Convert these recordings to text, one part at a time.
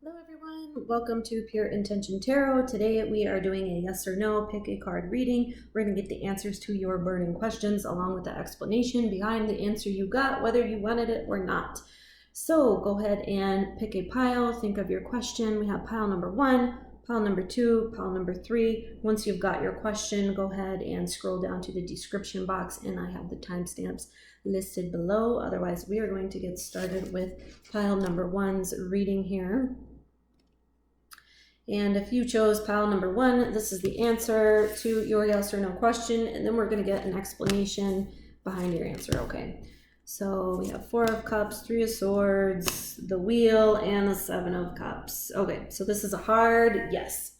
Hello everyone, welcome to Pure Intention Tarot. Today we are doing a yes or no, pick a card reading. We're going to get the answers to your burning questions along with the explanation behind the answer you got, whether you wanted it or not. So go ahead and pick a pile, think of your question. We have pile number 1, pile number 2, pile number 3. Once you've got your question, go ahead and scroll down to the description box and I have the timestamps listed below. Otherwise, we are going to get started with pile number 1's reading here. And if you chose pile number 1, this is the answer to your yes or no question, and then we're going to get an explanation behind your answer. Okay, so we have 4 of Cups, 3 of Swords, the Wheel, and the 7 of Cups. Okay, so this is a hard yes,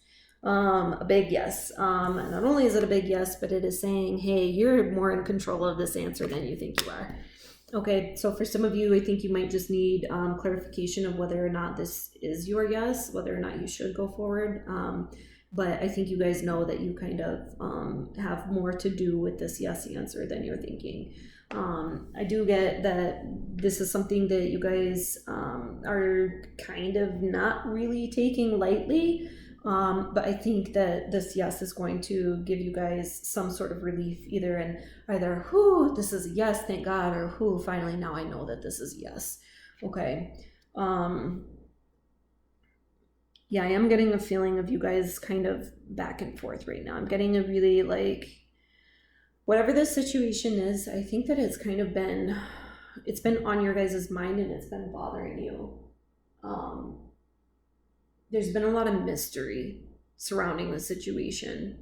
a big yes. Not only is it a big yes, but it is saying, hey, you're more in control of this answer than you think you are. Okay, so for some of you, I think you might just need clarification of whether or not this is your yes, whether or not you should go forward. But I think you guys know that you kind of have more to do with this yes answer than you're thinking. I do get that this is something that you guys are kind of not really taking lightly. But I think that this yes is going to give you guys some sort of relief, either whoo, this is a yes, thank God, or whoo, finally now I know that this is yes. Okay. Yeah, I am getting a feeling of you guys kind of back and forth right now. I'm getting a really whatever this situation is, I think that it's kind of been on your guys' mind and it's been bothering you. There's been a lot of mystery surrounding the situation.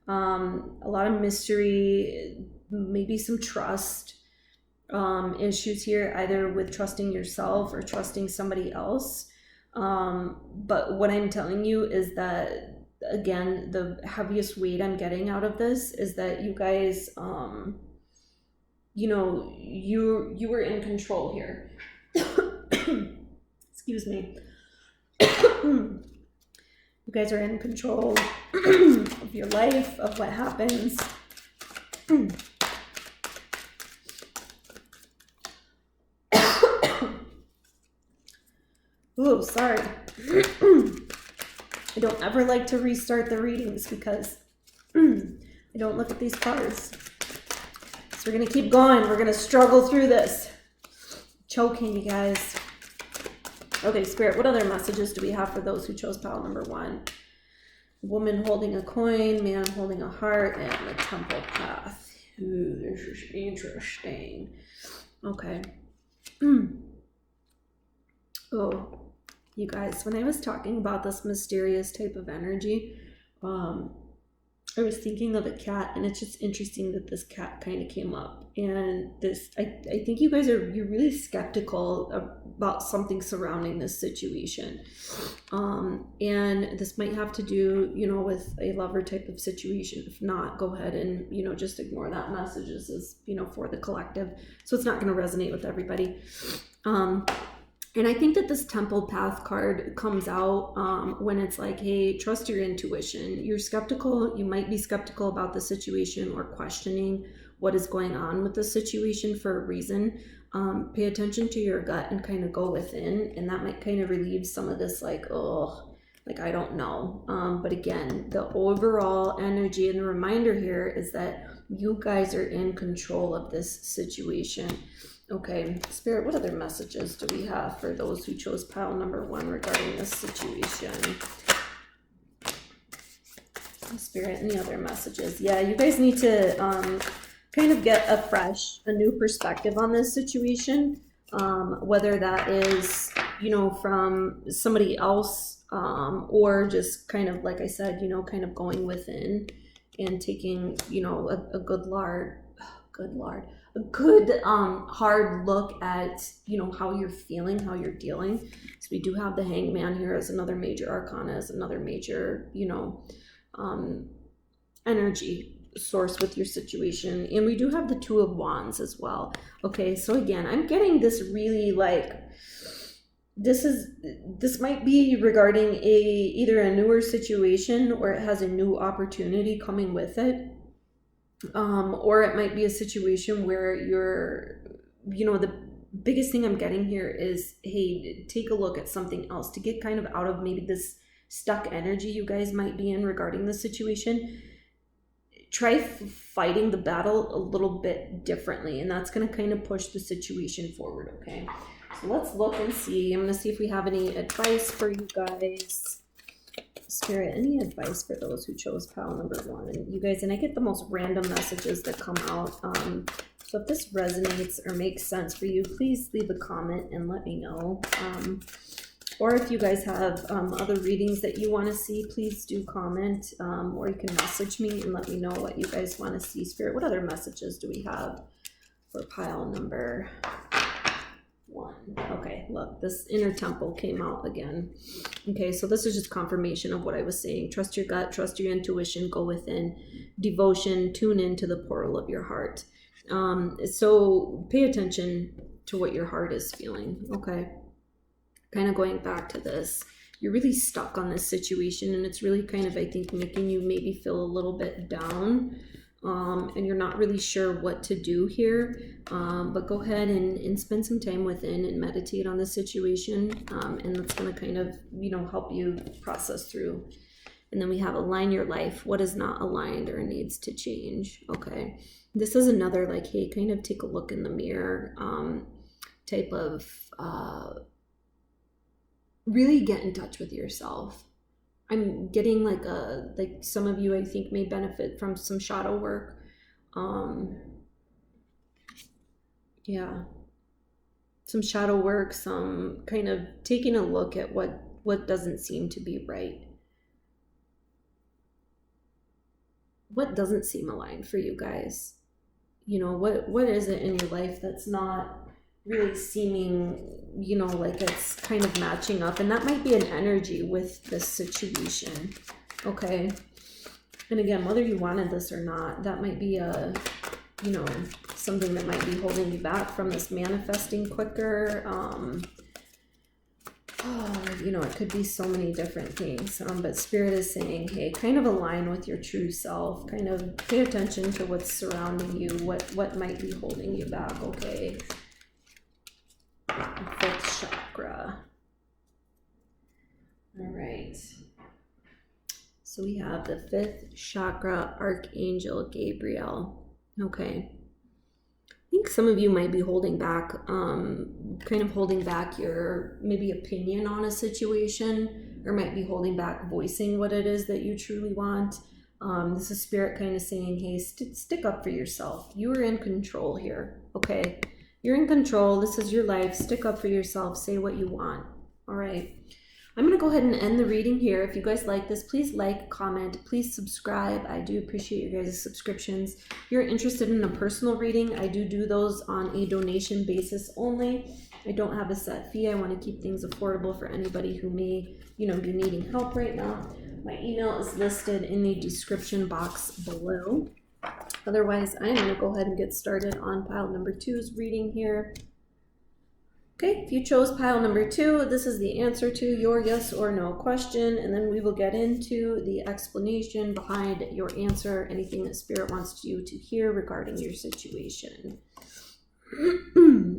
A lot of mystery, maybe some trust issues here, either with trusting yourself or trusting somebody else. But what I'm telling you is that, again, the heaviest weight I'm getting out of this is that you guys, you were in control here. Excuse me. You guys are in control of your life, of what happens. Ooh, sorry. I don't ever like to restart the readings because I don't look at these cards. So we're going to keep going. We're going to struggle through this. Choking, you guys. Okay, Spirit, what other messages do we have for those who chose pile number 1? Woman holding a coin, man holding a heart, and the temple path. Ooh, this is interesting. Okay. Oh, you guys, when I was talking about this mysterious type of energy, I was thinking of a cat, and it's just interesting that this cat kind of came up. And this, I think you guys you're really skeptical about something surrounding this situation. And this might have to do, with a lover type of situation. If not, go ahead and, just ignore that message. This is, for the collective. So it's not going to resonate with everybody. And I think that this Temple Path card comes out when it's like, hey, trust your intuition. You're skeptical. You might be skeptical about the situation or questioning what is going on with the situation for a reason. Pay attention to your gut and kind of go within. And that might kind of relieve some of this I don't know. But again, the overall energy and the reminder here is that you guys are in control of this situation. Okay, Spirit, what other messages do we have for those who chose pile number 1 regarding this situation? Spirit, any other messages? Yeah, you guys need to kind of get a new perspective on this situation, whether that is, from somebody else or just kind of, like I said, kind of going within and taking, a good hard look at how you're feeling, how you're dealing. So we do have the Hangman here as another major arcana, as another major energy source with your situation, and we do have the 2 of Wands as well. Okay, so again, I'm getting this really this might be regarding either a newer situation or it has a new opportunity coming with it. Or it might be a situation where you're, biggest thing I'm getting here is, hey, take a look at something else to get kind of out of maybe this stuck energy you guys might be in regarding the situation. Try fighting the battle a little bit differently, and that's going to kind of push the situation forward, okay? So let's look and see. I'm going to see if we have any advice for you guys. Spirit, any advice for those who chose pile number 1? And you guys, and I get the most random messages that come out. So if this resonates or makes sense for you, please leave a comment and let me know. Or if you guys have other readings that you want to see, please do comment, or you can message me and let me know what you guys want to see. Spirit, what other messages do we have for pile number 1? Okay, look, this inner temple came out again. Okay, so this is just confirmation of what I was saying. Trust your gut, trust your intuition, go within. Devotion, tune into the portal of your heart. So pay attention to what your heart is feeling, okay? Kind of going back to this, you're really stuck on this situation, and it's really kind of, I think, making you maybe feel a little bit down, and you're not really sure what to do here, but go ahead and spend some time within and meditate on the situation, and that's going to kind of, help you process through. And then we have align your life. What is not aligned or needs to change? Okay, this is another like, hey, kind of take a look in the mirror type of really get in touch with yourself. I'm getting like some of you I think may benefit from some shadow work. Yeah, some shadow work, some kind of taking a look at what doesn't seem to be right. What doesn't seem aligned for you guys? What is it in your life that's not really seeming, like it's kind of matching up? And that might be an energy with this situation, okay? And again, whether you wanted this or not, that might be something that might be holding you back from this manifesting quicker. It could be so many different things, but Spirit is saying, hey, kind of align with your true self, kind of pay attention to what's surrounding you, what might be holding you back, okay? 5th chakra. All right. So we have the 5th chakra, Archangel Gabriel. Okay. I think some of you might be holding back, kind of holding back your maybe opinion on a situation, or might be holding back voicing what it is that you truly want. This is Spirit kind of saying, hey, stick up for yourself. You are in control here, okay? You're in control. This is your life. Stick up for yourself. Say what you want. All right. I'm going to go ahead and end the reading here. If you guys like this, please like, comment, please subscribe. I do appreciate your guys' subscriptions. If you're interested in a personal reading, I do those on a donation basis only. I don't have a set fee. I want to keep things affordable for anybody who may, be needing help right now. My email is listed in the description box below. Otherwise, I'm going to go ahead and get started on pile number 2's reading here. Okay, if you chose pile number 2, this is the answer to your yes or no question, and then we will get into the explanation behind your answer, anything that Spirit wants you to hear regarding your situation.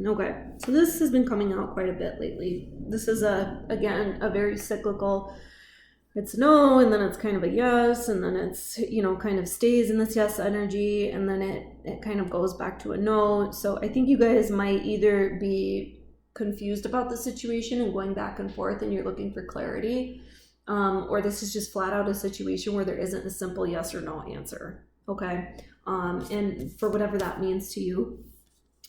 Okay, so this has been coming out quite a bit lately. This is, again, a very cyclical, it's no, and then it's kind of a yes, and then it's, kind of stays in this yes energy, and then it kind of goes back to a no. So I think you guys might either be confused about the situation and going back and forth and you're looking for clarity, or this is just flat out a situation where there isn't a simple yes or no answer, okay? And for whatever that means to you.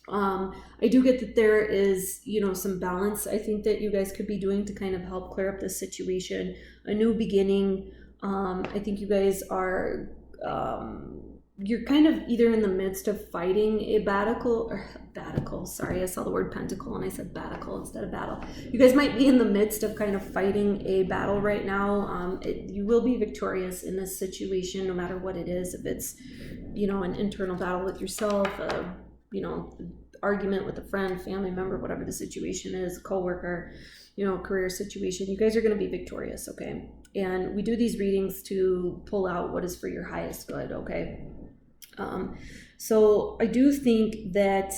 I do get that there is, some balance I think that you guys could be doing to kind of help clear up this situation, a new beginning. I think you guys are, you're kind of either in the midst of fighting a battle, sorry, I saw the word pentacle and I said battle instead of battle. You guys might be in the midst of kind of fighting a battle right now. You will be victorious in this situation, no matter what it is. If it's, an internal battle with yourself, argument with a friend, family member, whatever the situation is, coworker, career situation, you guys are going to be victorious, okay? And we do these readings to pull out what is for your highest good, okay? So I do think that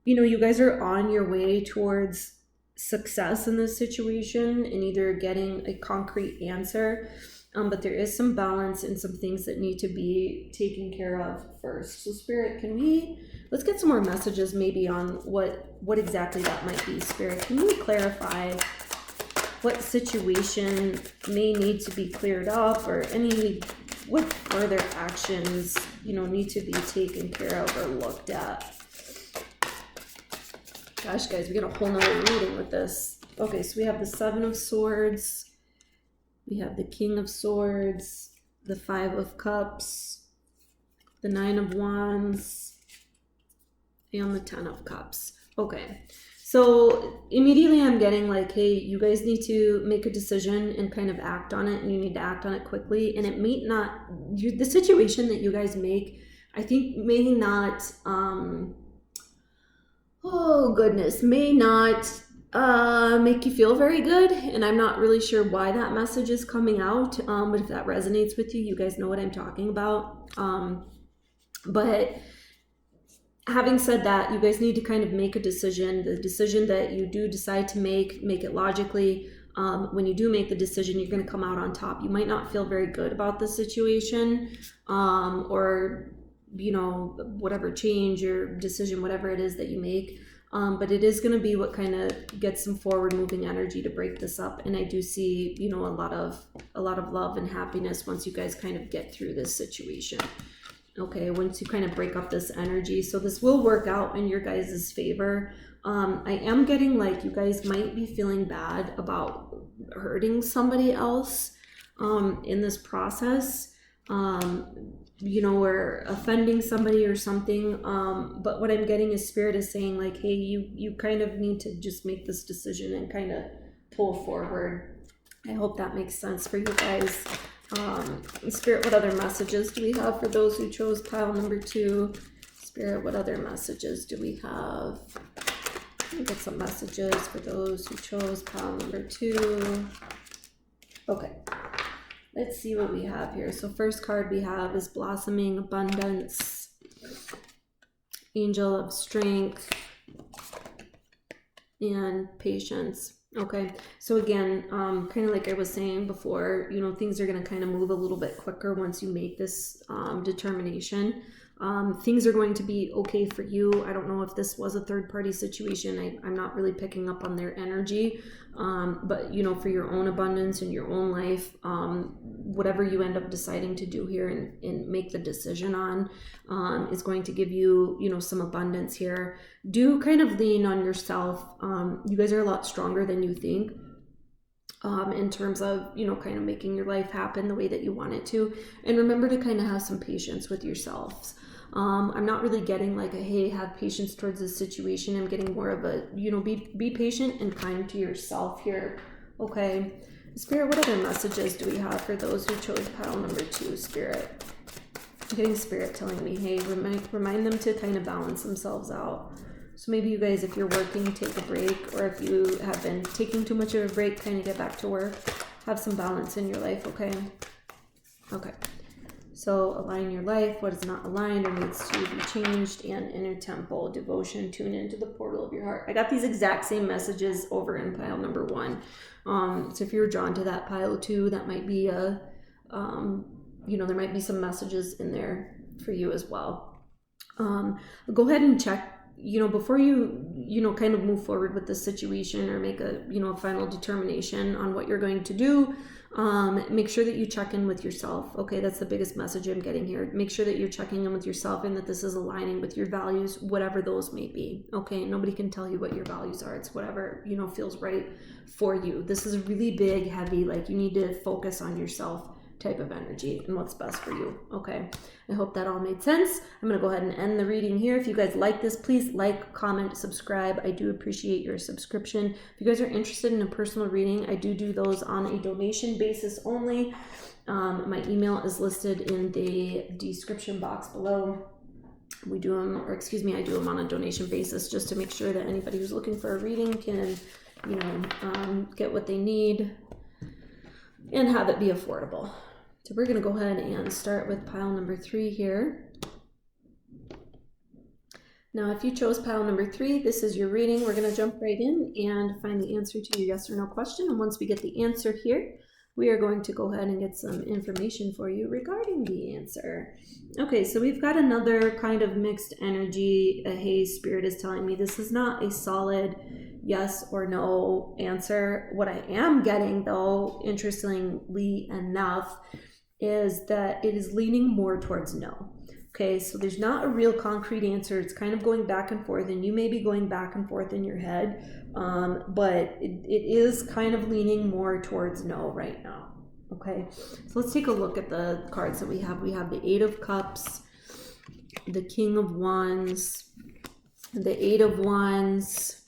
you know, you guys are on your way towards success in this situation and either getting a concrete answer, but there is some balance and some things that need to be taken care of first. So Spirit, let's get some more messages maybe on what exactly that might be. Spirit, can you clarify what situation may need to be cleared up, or what further actions, you know, need to be taken care of or looked at? Gosh, guys, we get a whole nother reading with this. Okay, so we have the Seven of Swords, we have the King of Swords, the Five of Cups, the Nine of Wands, and the Ten of Cups. Okay, so immediately I'm getting like, hey, you guys need to make a decision and kind of act on it, and you need to act on it quickly. And it may not, the situation that you guys make, I think may not, oh goodness, may not make you feel very good, and I'm not really sure why that message is coming out, but if that resonates with you, you guys know what I'm talking about. But having said that, you guys need to kind of make a decision. The decision that you do decide to make it logically. When you do make the decision, you're going to come out on top. You might not feel very good about the situation, or you know, whatever change or decision, whatever it is that you make. But it is going to be what kind of gets some forward moving energy to break this up. And I do see, you know, a lot of love and happiness once you guys kind of get through this situation. Okay, once you kind of break up this energy. So this will work out in your guys' favor. I am getting like you guys might be feeling bad about hurting somebody else in this process. You know, or offending somebody or something, but what I'm getting is Spirit is saying like, hey, you kind of need to just make this decision and kind of pull forward. I hope that makes sense for you guys. Spirit, what other messages do we have for those who chose pile number 2? Spirit, what other messages do we have? Let me get some messages for those who chose pile number 2. Okay. Let's see what we have here. So first card we have is Blossoming Abundance, Angel of Strength, and Patience. Okay, so again, kind of like I was saying before, you know, things are going to kind of move a little bit quicker once you make this determination. Things are going to be okay for you. I don't know if this was a third-party situation. I'm not really picking up on their energy. But, you know, for your own abundance in your own life, whatever you end up deciding to do here and make the decision on is going to give you, you know, some abundance here. Do kind of lean on yourself. You guys are a lot stronger than you think. In terms of, you know, kind of making your life happen the way that you want it to. And remember to kind of have some patience with yourselves. I'm not really getting like a, hey, have patience towards this situation. I'm getting more of a, you know, be patient and kind to yourself here. Okay. Spirit, what other messages do we have for those who chose pile number 2, Spirit? I'm getting Spirit telling me, hey, remind them to kind of balance themselves out. So maybe you guys, if you're working, take a break, or if you have been taking too much of a break, kind of get back to work. Have some balance in your life, okay? Okay. So align your life, what is not aligned or needs to be changed, and inner temple, devotion, tune into the portal of your heart. I got these exact same messages over in pile number 1. So if you're drawn to that pile 2, that might be a, you know, there might be some messages in there for you as well. Go ahead and check, you know, before you know, kind of move forward with this situation or make a, you know, a final determination on what you're going to do. Make sure that you check in with yourself. Okay, that's the biggest message I'm getting here. Make sure that you're checking in with yourself and that this is aligning with your values, whatever those may be. Okay, nobody can tell you what your values are. It's whatever, you know, feels right for you. This is really big, heavy, like you need to focus on yourself type of energy and what's best for you. Okay, I hope that all made sense. I'm going to go ahead and end the reading here. If you guys like this, please like, comment, subscribe. I do appreciate your subscription. If you guys are interested in a personal reading, I do those on a donation basis only. My email is listed in the description box below. We do them, or excuse me, I do them on a donation basis just to make sure that anybody who's looking for a reading can, you know, get what they need and have it be affordable. So we're going to go ahead and start with pile number 3 here. Now, if you chose pile number 3, this is your reading. We're going to jump right in and find the answer to your yes or no question. And once we get the answer here, we are going to go ahead and get some information for you regarding the answer. Okay, so we've got another kind of mixed energy. Hey, Spirit is telling me this is not a solid yes or no answer. What I am getting, though, interestingly enough, is that it is leaning more towards no. Okay, so there's not a real concrete answer. It's kind of going back and forth, and you may be going back and forth in your head, but it is kind of leaning more towards no right now. Okay, so let's take a look at the cards that we have. We have the 8 of Cups, the King of Wands, the 8 of Wands,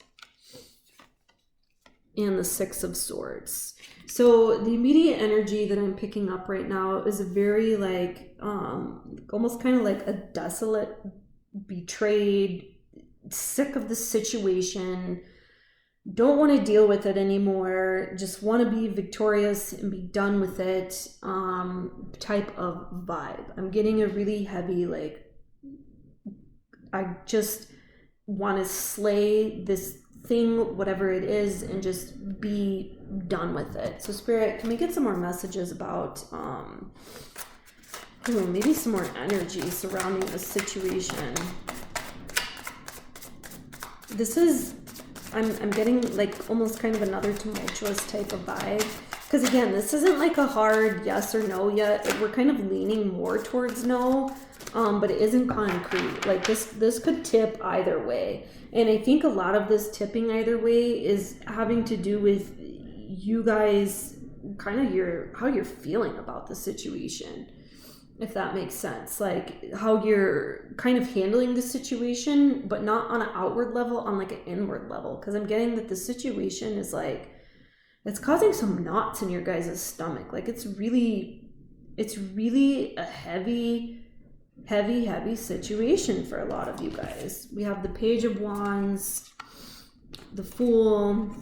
and the 6 of Swords. So the immediate energy that I'm picking up right now is a very almost kind of like a desolate, betrayed, sick of the situation, don't want to deal with it anymore, just want to be victorious and be done with it type of vibe. I'm getting a really heavy, I just want to slay this thing, whatever it is, and just be done with it. So Spirit, can we get some more messages about maybe some more energy surrounding this situation? This is, I'm getting like almost kind of another tumultuous type of vibe, because again, this isn't like a hard yes or no yet. We're kind of leaning more towards no, but it isn't concrete. Like this could tip either way. And I think a lot of this tipping either way is having to do with you guys kind of how you're feeling about the situation, if that makes sense. Like how you're kind of handling the situation, but not on an outward level, on like an inward level. Because I'm getting that the situation is like, it's causing some knots in your guys' stomach. Like it's really a heavy situation for a lot of you guys. We have the Page of Wands, the Fool,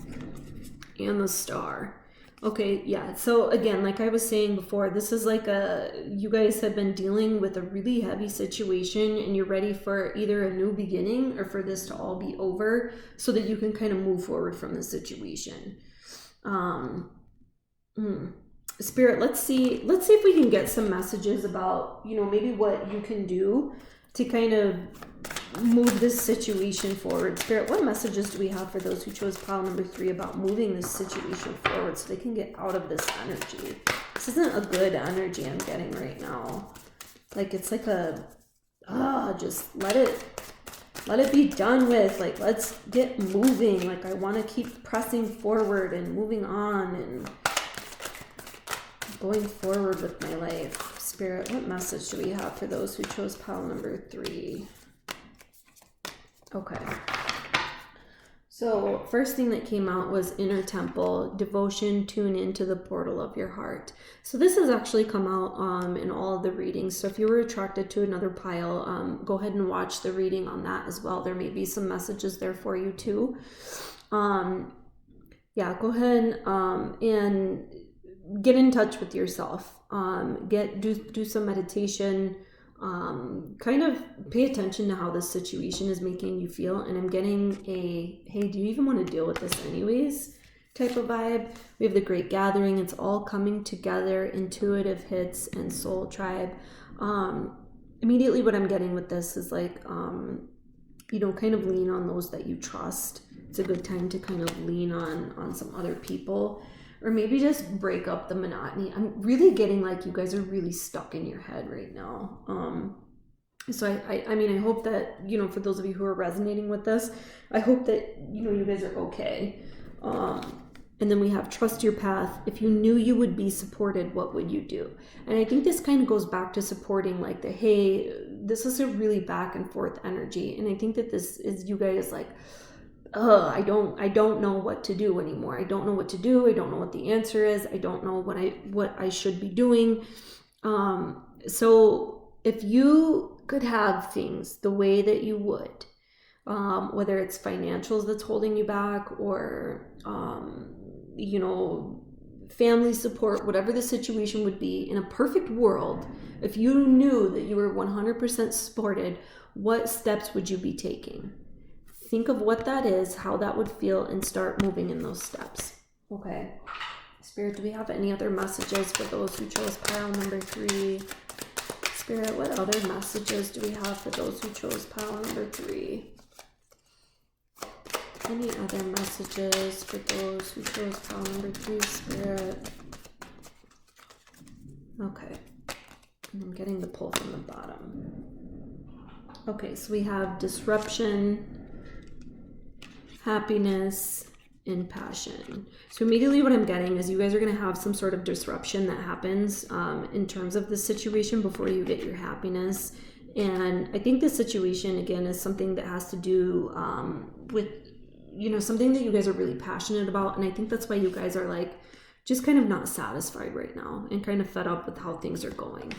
and the Star. Okay, yeah, so again, like I was saying before, this is like you guys have been dealing with a really heavy situation, and you're ready for either a new beginning or for this to all be over so that you can kind of move forward from the situation. Spirit, let's see if we can get some messages about, maybe what you can do to kind of move this situation forward. Spirit, what messages do we have for those who chose pile number 3 about moving this situation forward so they can get out of this energy? This isn't a good energy I'm getting right now. Like it's like just let it be done with. Like let's get moving. Like I want to keep pressing forward and moving on and going forward with my life. Spirit, what message do we have for those who chose pile number 3? Okay. So first thing that came out was Inner Temple, Devotion, Tune into the Portal of your heart. So this has actually come out in all of the readings. So if you were attracted to another pile, go ahead and watch the reading on that as well. There may be some messages there for you too. Yeah, go ahead and get in touch with yourself. Do some meditation. Kind of pay attention to how this situation is making you feel. And I'm getting a, hey, do you even want to deal with this anyways type of vibe. We have the Great Gathering. It's all coming together, intuitive hits, and soul tribe. Immediately what I'm getting with this is like, kind of lean on those that you trust. It's a good time to kind of lean on some other people, or maybe just break up the monotony. I'm really getting like you guys are really stuck in your head right now. So I hope that, for those of you who are resonating with this, I hope that, you guys are okay. And then we have trust your path. If you knew you would be supported, what would you do? And I think this kind of goes back to supporting like the, hey, this is a really back and forth energy. And I think that this is you guys like, I don't know what to do anymore. I don't know what to do. I don't know what the answer is. I don't know what I should be doing. So if you could have things the way that you would, whether it's financials that's holding you back, or family support, whatever the situation would be. In a perfect world, if you knew that you were 100% supported, what steps would you be taking? Think of what that is, how that would feel, and start moving in those steps. Okay. Spirit, do we have any other messages for those who chose pile number 3? Spirit, what other messages do we have for those who chose pile number 3? Any other messages for those who chose pile number 3, Spirit? Okay. I'm getting the pull from the bottom. Okay, so we have disruption, happiness, and passion. So immediately what I'm getting is you guys are going to have some sort of disruption that happens in terms of the situation before you get your happiness. And I think the situation, again, is something that has to do with, you know, something that you guys are really passionate about. And I think that's why you guys are like just kind of not satisfied right now and kind of fed up with how things are going.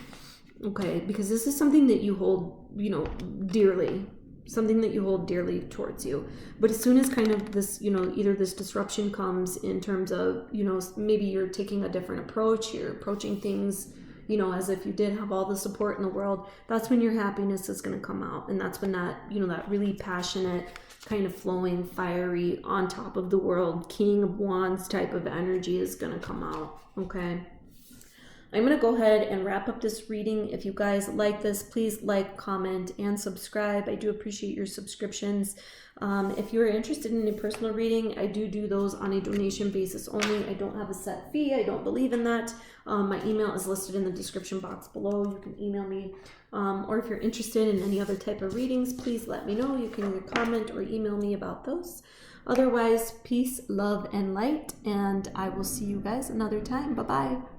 Okay, because this is something that you hold, you know, dearly. Something that you hold dearly towards you. But as soon as kind of this, you know, either this disruption comes in terms of, you know, maybe you're taking a different approach, you're approaching things, you know, as if you did have all the support in the world, that's when your happiness is going to come out. And that's when that, you know, that really passionate, kind of flowing, fiery, on top of the world, King of Wands type of energy is going to come out. Okay. I'm going to go ahead and wrap up this reading. If you guys like this, please like, comment, and subscribe. I do appreciate your subscriptions. If you're interested in a personal reading, I do those on a donation basis only. I don't have a set fee. I don't believe in that. My email is listed in the description box below. You can email me. Or if you're interested in any other type of readings, please let me know. You can either comment or email me about those. Otherwise, peace, love, and light. And I will see you guys another time. Bye-bye.